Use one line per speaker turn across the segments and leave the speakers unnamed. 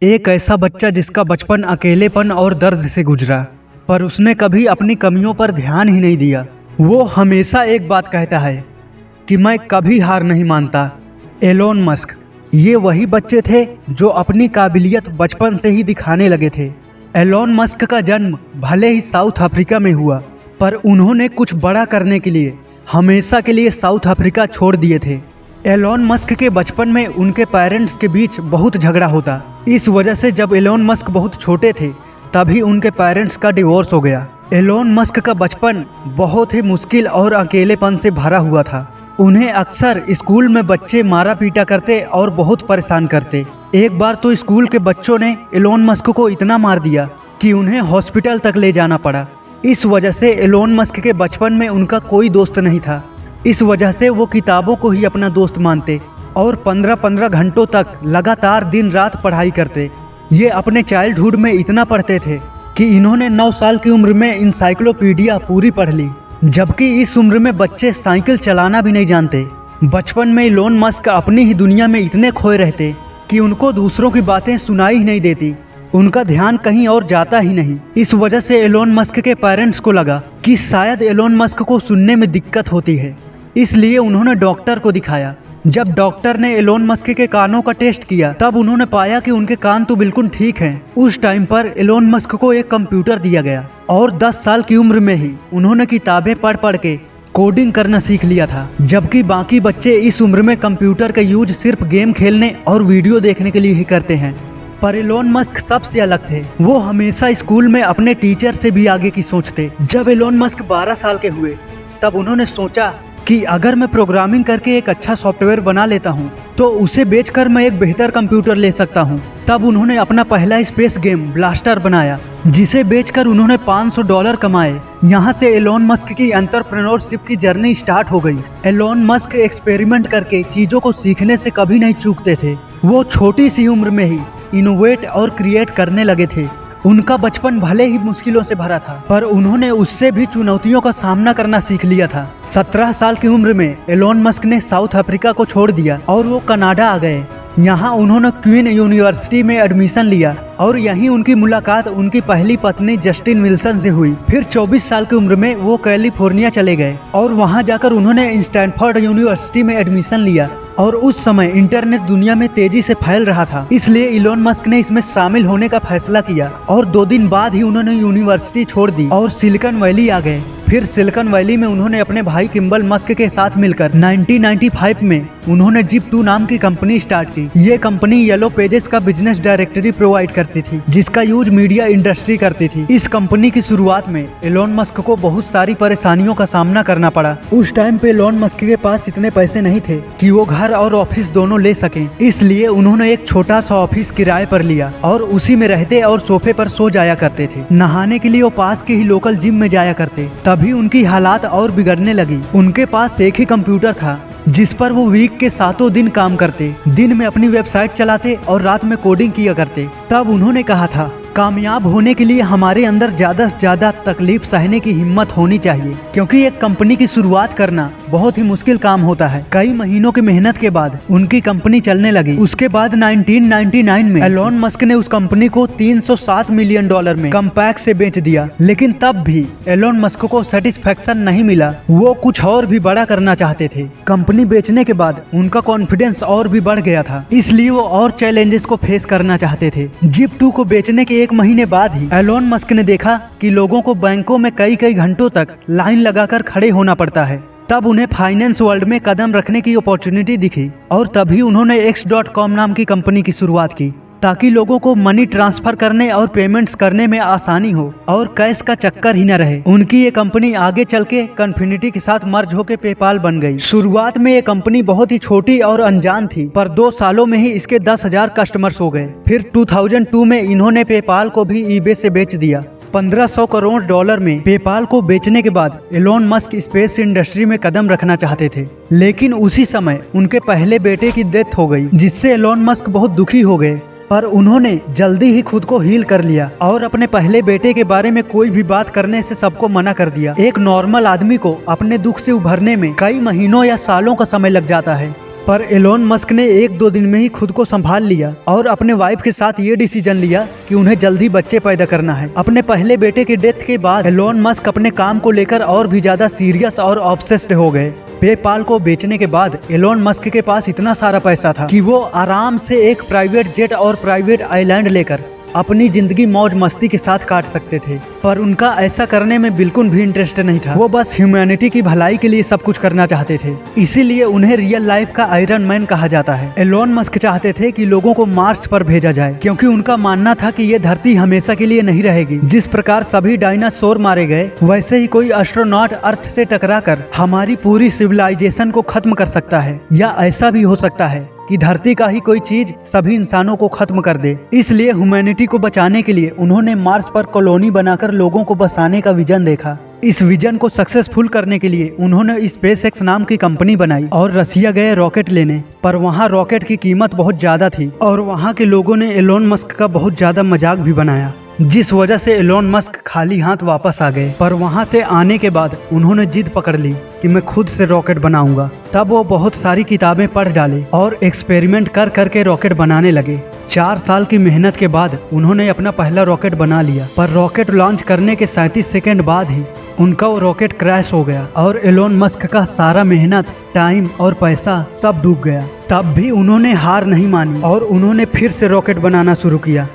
एक ऐसा बच्चा जिसका बचपन अकेलेपन और दर्द से गुजरा, पर उसने कभी अपनी कमियों पर ध्यान ही नहीं दिया। वो हमेशा एक बात कहता है कि मैं कभी हार नहीं मानता। एलोन मस्क, ये वही बच्चे थे जो अपनी काबिलियत बचपन से ही दिखाने लगे थे। एलोन मस्क का जन्म भले ही साउथ अफ्रीका में हुआ, पर उन्होंने कुछ बड़ा करने के लिए हमेशा के लिए साउथ अफ्रीका छोड़ दिए थे। एलोन मस्क के बचपन में उनके पेरेंट्स के बीच बहुत झगड़ा होता। इस वजह से जब एलोन मस्क बहुत छोटे थे तभी उनके पेरेंट्स का डिवोर्स हो गया। एलोन मस्क का बचपन बहुत ही मुश्किल और अकेलेपन से भरा हुआ था। उन्हें अक्सर स्कूल में बच्चे मारा पीटा करते और बहुत परेशान करते। एक बार तो स्कूल के बच्चों ने एलोन मस्क को इतना मार दिया कि उन्हें हॉस्पिटल तक ले जाना पड़ा। इस वजह से एलोन मस्क के बचपन में उनका कोई दोस्त नहीं था। इस वजह से वो किताबों को ही अपना दोस्त मानते और 15-15 घंटों तक लगातार दिन रात पढ़ाई करते। ये अपने चाइल्डहुड में इतना पढ़ते थे कि इन्होंने 9 साल की उम्र में इंसाइक्लोपीडिया पूरी पढ़ ली, जबकि इस उम्र में बच्चे साइकिल चलाना भी नहीं जानते। बचपन में एलोन मस्क अपनी ही दुनिया में इतने खोए रहते कि उनको दूसरों की बातें सुनाई ही नहीं देती। उनका ध्यान कहीं और जाता ही नहीं। इस वजह से एलोन मस्क के पेरेंट्स को लगा कि शायद एलोन मस्क को सुनने में दिक्कत होती है, इसलिए उन्होंने डॉक्टर को दिखाया। जब डॉक्टर ने एलोन मस्क के कानों का टेस्ट किया तब उन्होंने पाया कि उनके कान तो बिल्कुल ठीक हैं। उस टाइम पर एलोन मस्क को एक कंप्यूटर दिया गया और 10 साल की उम्र में ही उन्होंने किताबें पढ़ पढ़ के कोडिंग करना सीख लिया था, जबकि बाकी बच्चे इस उम्र में कंप्यूटर का यूज सिर्फ गेम खेलने और वीडियो देखने के लिए ही करते हैं। पर एलोन मस्क सबसे अलग थे। वो हमेशा स्कूल में अपने टीचर से भी आगे की सोचते। जब एलोन मस्क 12 साल के हुए तब उन्होंने सोचा कि अगर मैं प्रोग्रामिंग करके एक अच्छा सॉफ्टवेयर बना लेता हूँ तो उसे बेचकर मैं एक बेहतर कंप्यूटर ले सकता हूँ। तब उन्होंने अपना पहला स्पेस गेम ब्लास्टर बनाया, जिसे बेचकर उन्होंने $500 कमाए। यहाँ से एलोन मस्क की एंटरप्रेन्योरशिप की जर्नी स्टार्ट हो गई। एलोन मस्क एक्सपेरिमेंट करके चीज़ों को सीखने से कभी नहीं चूकते थे। वो छोटी सी उम्र में ही इनोवेट और क्रिएट करने लगे थे। उनका बचपन भले ही मुश्किलों से भरा था, पर उन्होंने उससे भी चुनौतियों का सामना करना सीख लिया था। 17 साल की उम्र में एलोन मस्क ने साउथ अफ्रीका को छोड़ दिया और वो कनाडा आ गए। यहाँ उन्होंने क्वीन यूनिवर्सिटी में एडमिशन लिया और यहीं उनकी मुलाकात उनकी पहली पत्नी जस्टिन विल्सन से हुई। फिर 24 साल की उम्र में वो कैलिफोर्निया चले गए और वहाँ जाकर उन्होंने स्टैनफोर्ड यूनिवर्सिटी में एडमिशन लिया। और उस समय इंटरनेट दुनिया में तेजी से फैल रहा था, इसलिए एलोन मस्क ने इसमें शामिल होने का फैसला किया और 2 दिन बाद ही उन्होंने यूनिवर्सिटी छोड़ दी और सिलिकॉन वैली आ गए। फिर सिलिकॉन वैली में उन्होंने अपने भाई किम्बल मस्क के साथ मिलकर 1995 में उन्होंने जिप2 नाम की कंपनी स्टार्ट की। ये कंपनी येलो पेजेस का बिजनेस डायरेक्टरी प्रोवाइड करती थी, जिसका यूज मीडिया इंडस्ट्री करती थी। इस कंपनी की शुरुआत में एलोन मस्क को बहुत सारी परेशानियों का सामना करना पड़ा। उस टाइम पे एलोन मस्क के पास इतने पैसे नहीं थे कि वो घर और ऑफिस दोनों ले सकें, इसलिए उन्होंने एक छोटा सा ऑफिस किराए पर लिया और उसी में रहते और सोफे पर सो जाया करते थे। नहाने के लिए वो पास के ही लोकल जिम में जाया करते। तभी उनकी हालात और बिगड़ने लगी। उनके पास एक ही कंप्यूटर था जिस पर वो वीक के 7 दिन काम करते। दिन में अपनी वेबसाइट चलाते और रात में कोडिंग किया करते। तब उन्होंने कहा था, कामयाब होने के लिए हमारे अंदर ज्यादा से ज्यादा तकलीफ सहने की हिम्मत होनी चाहिए, क्योंकि एक कंपनी की शुरुआत करना बहुत ही मुश्किल काम होता है। कई महीनों की मेहनत के बाद उनकी कंपनी चलने लगी। उसके बाद 1999 में एलोन मस्क ने उस कंपनी को $307 मिलियन में कम्पैक से बेच दिया। लेकिन तब भी एलोन मस्क को सेटिस्फेक्शन नहीं मिला। वो कुछ और भी बड़ा करना चाहते थे। कंपनी बेचने के बाद उनका कॉन्फिडेंस और भी बढ़ गया था, इसलिए वो और चैलेंजेस को फेस करना चाहते थे। जिप2 को बेचने के 1 महीने बाद ही एलोन मस्क ने देखा कि लोगों को बैंकों में कई घंटों तक लाइन लगाकर खड़े होना पड़ता है। तब उन्हें फाइनेंस वर्ल्ड में कदम रखने की अपॉर्चुनिटी दिखी और तभी उन्होंने X.com नाम की कंपनी की शुरुआत की, ताकि लोगों को मनी ट्रांसफर करने और पेमेंट्स करने में आसानी हो और कैश का चक्कर ही न रहे। उनकी ये कंपनी आगे चल के कन्फिनिटी के साथ मर्ज होकर पेपाल बन गई। शुरुआत में ये कंपनी बहुत ही छोटी और अनजान थी, पर 2 सालों में ही इसके 10,000 कस्टमर्स हो गए। फिर 2002 में इन्होंने पेपाल को भी ईबे से बेच दिया। $1500 करोड़ में पेपाल को बेचने के बाद एलोन मस्क स्पेस इंडस्ट्री में कदम रखना चाहते थे, लेकिन उसी समय उनके पहले बेटे की डेथ हो गई, जिससे एलोन मस्क बहुत दुखी हो गए। पर उन्होंने जल्दी ही खुद को हील कर लिया और अपने पहले बेटे के बारे में कोई भी बात करने से सबको मना कर दिया। एक नॉर्मल आदमी को अपने दुख से उभरने में कई महीनों या सालों का समय लग जाता है, पर एलोन मस्क ने 1-2 दिन में ही खुद को संभाल लिया और अपने वाइफ के साथ ये डिसीजन लिया कि उन्हें जल्दी बच्चे पैदा करना है। अपने पहले बेटे की डेथ के बाद एलोन मस्क अपने काम को लेकर और भी ज्यादा सीरियस और ऑब्सेस्ड हो गए। पेपाल को बेचने के बाद एलोन मस्क के पास इतना सारा पैसा था कि वो आराम से एक प्राइवेट जेट और प्राइवेट आइलैंड लेकर अपनी जिंदगी मौज मस्ती के साथ काट सकते थे। पर उनका ऐसा करने में बिल्कुल भी इंटरेस्ट नहीं था। वो बस ह्यूमैनिटी की भलाई के लिए सब कुछ करना चाहते थे। इसीलिए उन्हें रियल लाइफ का आयरन मैन कहा जाता है। एलोन मस्क चाहते थे कि लोगों को मार्स पर भेजा जाए, क्योंकि उनका मानना था कि ये धरती हमेशा के लिए नहीं रहेगी। जिस प्रकार सभी डायनासोर मारे गए, वैसे ही कोई एस्ट्रोनॉट अर्थ से टकराकर हमारी पूरी सिविलाइजेशन को खत्म कर सकता है, या ऐसा भी हो सकता है कि धरती का ही कोई चीज सभी इंसानों को खत्म कर दे। इसलिए ह्यूमैनिटी को बचाने के लिए उन्होंने मार्स पर कॉलोनी बनाकर लोगों को बसाने का विजन देखा। इस विजन को सक्सेसफुल करने के लिए उन्होंने स्पेसएक्स नाम की कंपनी बनाई और रसिया गए रॉकेट लेने। पर वहां रॉकेट की कीमत बहुत ज्यादा थी और वहां के लोगों ने एलोन मस्क का बहुत ज्यादा मजाक भी बनाया, जिस वजह से एलोन मस्क खाली हाथ वापस आ गए। पर वहां से आने के बाद उन्होंने जिद पकड़ ली कि मैं खुद से रॉकेट बनाऊंगा। तब वो बहुत सारी किताबें पढ़ डाले और एक्सपेरिमेंट कर करके रॉकेट बनाने लगे। 4 साल की मेहनत के बाद उन्होंने अपना पहला रॉकेट बना लिया। पर रॉकेट लॉन्च करने के 37 सेकंड बाद ही उनका वो रॉकेट क्रैश हो गया और एलोन मस्क का सारा मेहनत, टाइम और पैसा सब डूब गया। तब भी उन्होंने हार नहीं मानी और उन्होंने फिर से रॉकेट बनाना शुरू किया।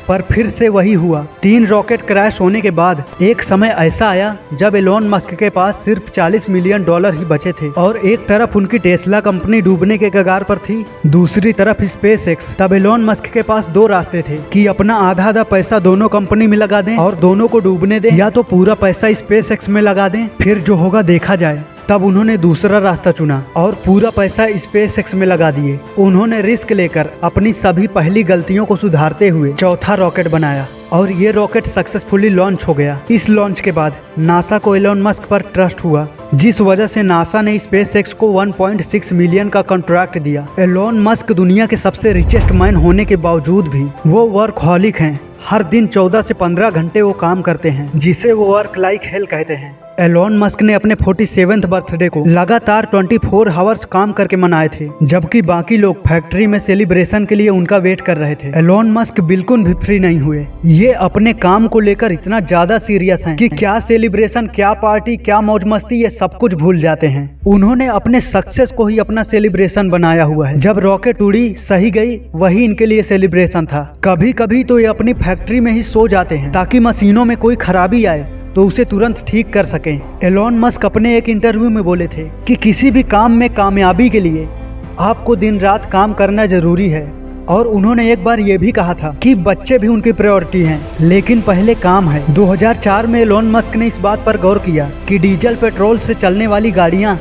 पर फिर से वही हुआ। 3 रॉकेट क्रैश होने के बाद एक समय ऐसा आया जब एलोन मस्क के पास सिर्फ $40 मिलियन ही बचे थे और एक तरफ उनकी टेस्ला कंपनी डूबने के कगार पर थी, दूसरी तरफ स्पेसएक्स। तब एलोन मस्क के पास 2 रास्ते थे कि अपना आधा पैसा दोनों कंपनी में लगा दें और दोनों को डूबने दें, या तो पूरा पैसा स्पेसएक्स में लगा दें, फिर जो होगा देखा जाए। तब उन्होंने दूसरा रास्ता चुना और पूरा पैसा स्पेसएक्स में लगा दिए। उन्होंने रिस्क लेकर अपनी सभी पहली गलतियों को सुधारते हुए चौथा रॉकेट बनाया और ये रॉकेट सक्सेसफुली लॉन्च हो गया। इस लॉन्च के बाद नासा को एलोन मस्क पर ट्रस्ट हुआ, जिस वजह से नासा ने स्पेसएक्स को 1.6 मिलियन का कॉन्ट्रैक्ट दिया। एलोन मस्क दुनिया के सबसे रिचेस्ट मैन होने के बावजूद भी वो वर्कहॉलिक हैं। हर दिन 14 से 15 घंटे वो काम करते हैं, जिसे वो वर्क लाइक हेल कहते हैं। एलोन मस्क ने अपने 47वें बर्थडे को लगातार 24 आवर्स काम करके मनाए थे, जबकि बाकी लोग फैक्ट्री में सेलिब्रेशन के लिए उनका वेट कर रहे थे। एलोन मस्क बिल्कुल भी फ्री नहीं हुए। ये अपने काम को लेकर इतना ज्यादा सीरियस हैं कि क्या सेलिब्रेशन, क्या पार्टी, क्या मौज मस्ती, ये सब कुछ भूल जाते हैं। उन्होंने अपने सक्सेस को ही अपना सेलिब्रेशन बनाया हुआ है। जब रॉकेट उड़ी, सही गई, वही इनके लिए सेलिब्रेशन था। कभी कभी तो ये अपनी फैक्ट्री में ही सो जाते हैं ताकि मशीनों में कोई खराबी आए तो उसे तुरंत ठीक कर सकें। एलोन मस्क अपने एक इंटरव्यू में बोले थे कि किसी भी काम में कामयाबी के लिए आपको दिन रात काम करना जरूरी है, और उन्होंने एक बार ये भी कहा था कि बच्चे भी उनकी प्रायोरिटी हैं, लेकिन पहले काम है। 2004 में एलोन मस्क ने इस बात पर गौर किया कि डीजल पेट्रोल से चलने वाली गाड़ियां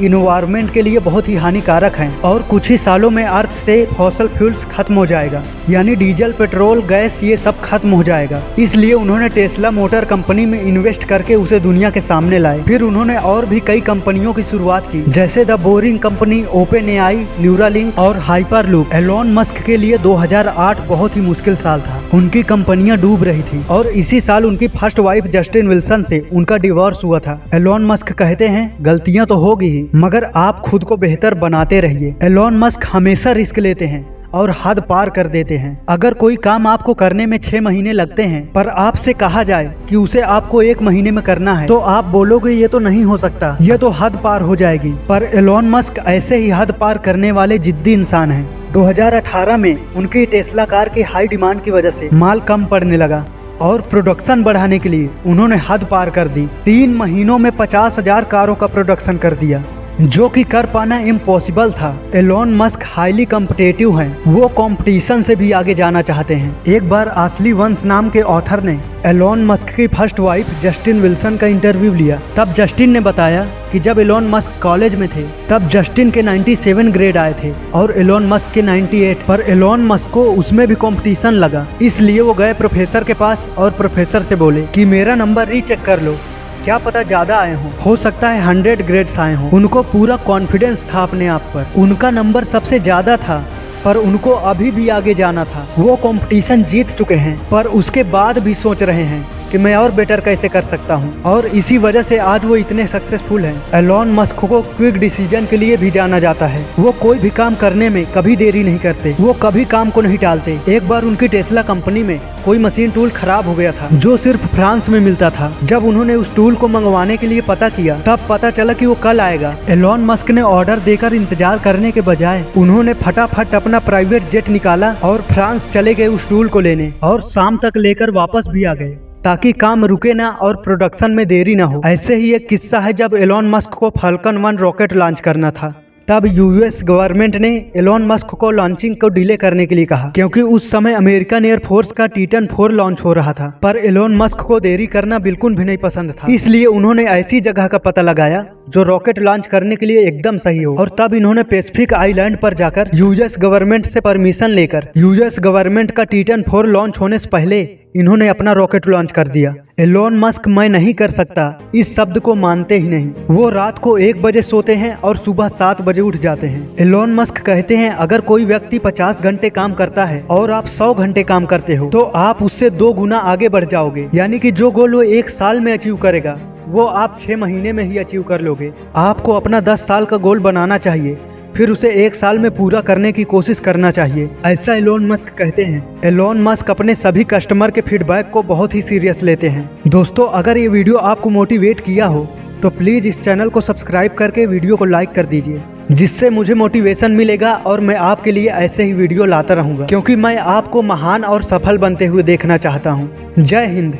इन्वायरमेंट के लिए बहुत ही हानिकारक हैं और कुछ ही सालों में अर्थ से फॉसल फ्यूल्स खत्म हो जाएगा, यानी डीजल, पेट्रोल, गैस, ये सब खत्म हो जाएगा। इसलिए उन्होंने टेस्ला मोटर कंपनी में इन्वेस्ट करके उसे दुनिया के सामने लाए। फिर उन्होंने और भी कई कंपनियों की शुरुआत की, जैसे the boring company, open AI, Neuralink और हाइपरलूप। एलोन मस्क के लिए 2008 बहुत ही मुश्किल साल था। उनकी कंपनियां डूब रही थी और इसी साल उनकी फर्स्ट वाइफ जस्टिन विल्सन से उनका डिवोर्स हुआ था। एलोन मस्क कहते हैं, गलतियां तो होगी ही, मगर आप खुद को बेहतर बनाते रहिए। एलोन मस्क हमेशा रिस्क लेते हैं और हद पार कर देते हैं। अगर कोई काम आपको करने में 6 महीने लगते हैं, पर आपसे कहा जाए कि उसे आपको 1 महीने में करना है, तो आप बोलोगे ये तो नहीं हो सकता, ये तो हद पार हो जाएगी। पर एलोन मस्क ऐसे ही हद पार करने वाले जिद्दी इंसान हैं। 2018 में उनकी टेस्ला कार की हाई डिमांड की वजह से माल कम पड़ने लगा और प्रोडक्शन बढ़ाने के लिए उन्होंने हद पार कर दी। 3 महीनों में 50,000 कारों का प्रोडक्शन कर दिया, जो कि कर पाना इम्पॉसिबल था। एलोन मस्क हाईली कॉम्पिटिटिव हैं, वो कंपटीशन से भी आगे जाना चाहते हैं। एक बार आशली वंश नाम के ऑथर ने एलोन मस्क की फर्स्ट वाइफ जस्टिन विल्सन का इंटरव्यू लिया। तब जस्टिन ने बताया कि जब एलोन मस्क कॉलेज में थे तब जस्टिन के 97 ग्रेड आए थे और एलोन मस्क के 98, पर एलोन मस्क को उसमें भी कंपटीशन लगा। इसलिए वो गए प्रोफेसर के पास और प्रोफेसर से बोले कि मेरा नंबर रीचेक कर लो, क्या पता ज्यादा आए हो सकता है 100 ग्रेड्स आए हों। उनको पूरा कॉन्फिडेंस था अपने आप पर, उनका नंबर सबसे ज्यादा था, पर उनको अभी भी आगे जाना था। वो कंपटीशन जीत चुके हैं, पर उसके बाद भी सोच रहे हैं कि मैं और बेटर कैसे कर सकता हूँ, और इसी वजह से आज वो इतने सक्सेसफुल हैं। एलोन मस्क को क्विक डिसीजन के लिए भी जाना जाता है। वो कोई भी काम करने में कभी देरी नहीं करते, वो कभी काम को नहीं टालते। एक बार उनकी टेस्ला कंपनी में कोई मशीन टूल खराब हो गया था जो सिर्फ फ्रांस में मिलता था। जब उन्होंने उस टूल को मंगवाने के लिए पता किया तब पता चला कि वो कल आएगा। एलोन मस्क ने ऑर्डर देकर इंतजार करने के बजाय उन्होंने फटाफट अपना प्राइवेट जेट निकाला और फ्रांस चले गए उस टूल को लेने, और शाम तक लेकर वापस भी आ गए ताकि काम रुके ना और प्रोडक्शन में देरी ना हो। ऐसे ही एक किस्सा है, जब एलोन मस्क को फाल्कन 1 रॉकेट लॉन्च करना था तब यूएस गवर्नमेंट ने एलोन मस्क को लॉन्चिंग को डिले करने के लिए कहा, क्योंकि उस समय अमेरिकन एयरफोर्स का टाइटन 4 लॉन्च हो रहा था। पर एलोन मस्क को देरी करना बिल्कुल भी नहीं पसंद था, इसलिए उन्होंने ऐसी जगह का पता लगाया जो रॉकेट लॉन्च करने के लिए एकदम सही हो। और तब इन्होंने पैसिफिक आइलैंड पर जाकर यूएस गवर्नमेंट से परमिशन लेकर यूएस गवर्नमेंट का टाइटन 4 लॉन्च होने से पहले इन्होंने अपना रॉकेट लॉन्च कर दिया। एलोन मस्क मैं नहीं कर सकता इस शब्द को मानते ही नहीं। वो रात को 1 बजे सोते हैं और सुबह 7 बजे उठ जाते हैं। एलोन मस्क कहते हैं अगर कोई व्यक्ति 50 घंटे काम करता है और आप 100 घंटे काम करते हो तो आप उससे 2 गुना आगे बढ़ जाओगे। यानी कि जो गोल वो 1 साल में अचीव करेगा वो आप 6 महीने में ही अचीव कर लोगे। आपको अपना 10 साल का गोल बनाना चाहिए, फिर उसे 1 साल में पूरा करने की कोशिश करना चाहिए, ऐसा एलोन मस्क कहते हैं। एलोन मस्क अपने सभी कस्टमर के फीडबैक को बहुत ही सीरियस लेते हैं। दोस्तों, अगर ये वीडियो आपको मोटिवेट किया हो तो प्लीज़ इस चैनल को सब्सक्राइब करके वीडियो को लाइक कर दीजिए, जिससे मुझे मोटिवेशन मिलेगा और मैं आपके लिए ऐसे ही वीडियो लाता रहूँगा, क्योंकि मैं आपको महान और सफल बनते हुए देखना चाहता हूँ। जय हिंद।